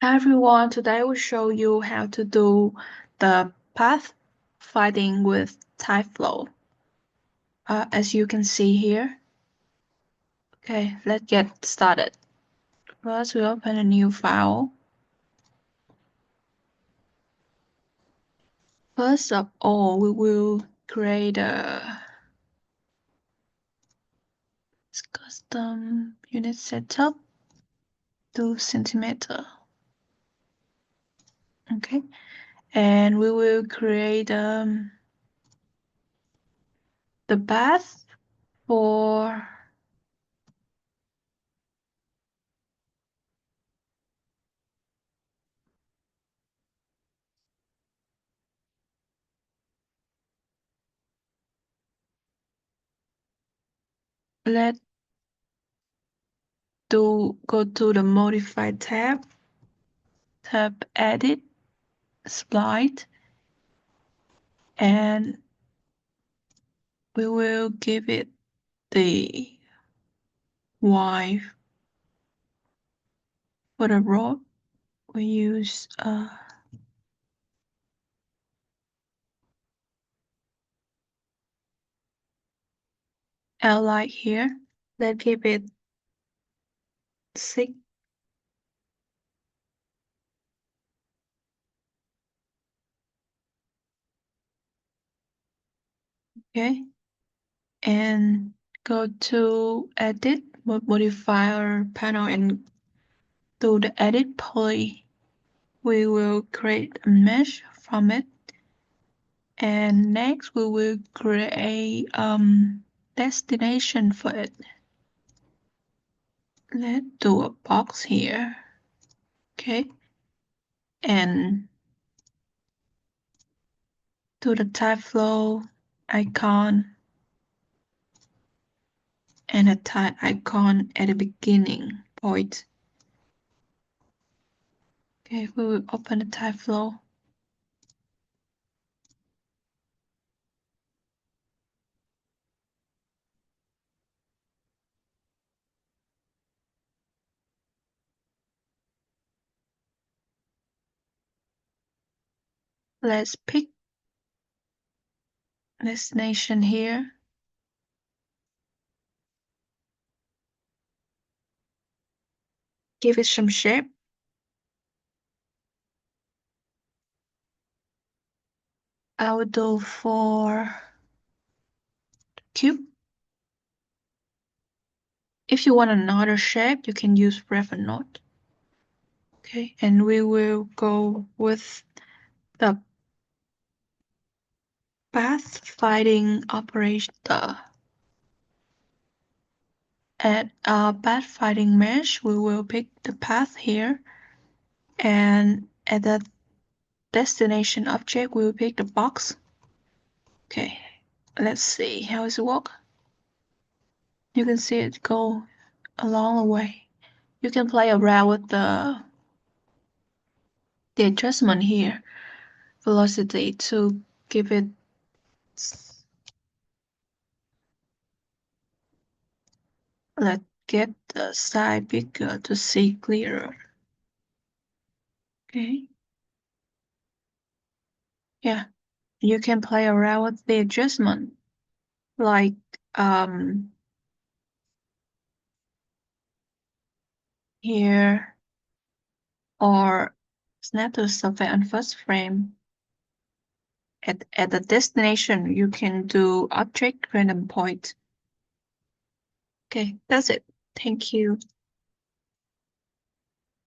Hi everyone, today I will show you how to do the pathfinding with Tyflow. As you can see here. Okay, let's get started. First, we open a new file. First of all, we will create a custom unit setup, 2 centimeter. Okay, and we will create the path for let go to the modify tab, edit, split, and we will give it the Y for the rod. We use L like here. Let's give it 6. Okay, and go to edit modifier panel and do the edit poly. We will create a mesh from it, and next we will create destination for it. Let's do a box here. Okay, and do the Tyflow icon and a type icon at the beginning point. Okay, we will open the Tyflow. Let's pick destination here. Give it some shape. I will do for cube. If you want another shape, you can use reference node. Okay, and we will go with the pathfinding operator. At pathfinding mesh, we will pick the path here, and at the destination object, we will pick the box. Okay, let's see how it works. You can see it go along the way. You can play around with the adjustment here, velocity, to give it. Let's get the side bigger to see clearer. Okay. Yeah, you can play around with the adjustment, like here, or snap to survey on first frame. At the destination, you can do object random point. Okay, that's it. Thank you.